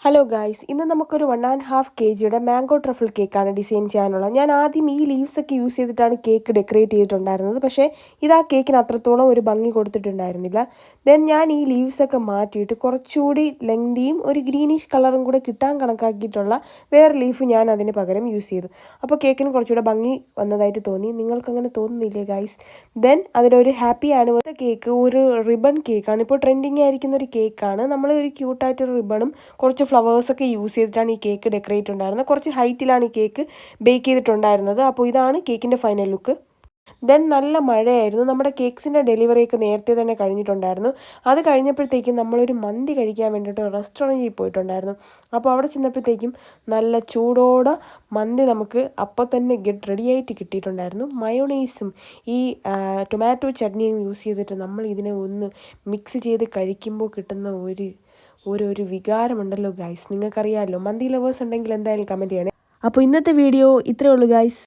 Hello guys, ഇന്ന് നമുക്കൊരു 1.5 kg mango truffle കേക്കാണ് ഡിസൈൻ ചെയ്യാനുള്ളത്. ഞാൻ ആദ്യം ഈ ലീവ്സൊക്കെ യൂസ് ചെയ്തിട്ടാണ് കേക്ക് ഡെക്കറേറ്റ് ചെയ്തിട്ടുണ്ടായിരുന്നത്. പക്ഷേ ഇത് ആ കേക്കിന് അത്രത്തോളം ഒരു ഭംഗി കൊടുത്തിട്ടുണ്ടായിരുന്നില്ല. ദെൻ ഞാൻ ഈ ലീവ്സൊക്കെ മാറ്റിയിട്ട് കുറച്ചുകൂടി ലെങ്തിയും ഒരു ഗ്രീനിഷ് കളറും കൂടെ കിട്ടാൻ കണക്കാക്കിയിട്ടുള്ള വേറെ ലീഫ് ഞാൻ അതിന് പകരം യൂസ് ചെയ്തു. അപ്പോൾ കേക്കിന് കുറച്ചുകൂടെ ഭംഗി വന്നതായിട്ട് തോന്നി. നിങ്ങൾക്കങ്ങനെ തോന്നുന്നില്ലേ ഗായ്സ്? ദെൻ അതിലൊരു ഹാപ്പി ആനിവേഴ്സറി കേക്ക്, ഒരു റിബൺ കേക്കാണ്. ഇപ്പോൾ ട്രെൻഡിങ് ആയിരിക്കുന്ന ഒരു കേക്കാണ്. നമ്മൾ ഒരു ക്യൂട്ടായിട്ടൊരു റിബണും കുറച്ച് ഫ്ലവേഴ്സൊക്കെ യൂസ് ചെയ്തിട്ടാണ് ഈ കേക്ക് ഡെക്കറേറ്റ് ഉണ്ടായിരുന്നത്. കുറച്ച് ഹൈറ്റിലാണ് ഈ കേക്ക് ബേക്ക് ചെയ്തിട്ടുണ്ടായിരുന്നത്. അപ്പോൾ ഇതാണ് കേക്കിൻ്റെ ഫൈനൽ ലുക്ക്. ദെൻ നല്ല മഴയായിരുന്നു. നമ്മുടെ കേക്ക്സിൻ്റെ ഡെലിവറിയൊക്കെ നേരത്തെ തന്നെ കഴിഞ്ഞിട്ടുണ്ടായിരുന്നു. അത് കഴിഞ്ഞപ്പോഴത്തേക്കും നമ്മളൊരു മന്തി കഴിക്കാൻ വേണ്ടിയിട്ട് റെസ്റ്റോറൻറ്റിൽ പോയിട്ടുണ്ടായിരുന്നു. അപ്പോൾ അവിടെ ചെന്നപ്പോഴത്തേക്കും നല്ല ചൂടോടെ മന്തി നമുക്ക് അപ്പോൾ തന്നെ റെഡിയായിട്ട് കിട്ടിയിട്ടുണ്ടായിരുന്നു. മയോണൈസും ഈ ടൊമാറ്റോ ചട്നിയും യൂസ് ചെയ്തിട്ട് നമ്മൾ ഇതിനെ ഒന്ന് മിക്സ് ചെയ്ത് കഴിക്കുമ്പോൾ കിട്ടുന്ന ഒരു വികാരമുണ്ടല്ലോ ഗൈസ്. നിങ്ങൾക്കറിയാമല്ലോ. മന്തി ലവേഴ്സ് ഉണ്ടെങ്കിൽ എന്തായാലും കമൻറ്റ് ചെയ്യണേ. അപ്പോൾ ഇന്നത്തെ വീഡിയോ ഇത്രയേ ഉള്ളൂ ഗൈസ്.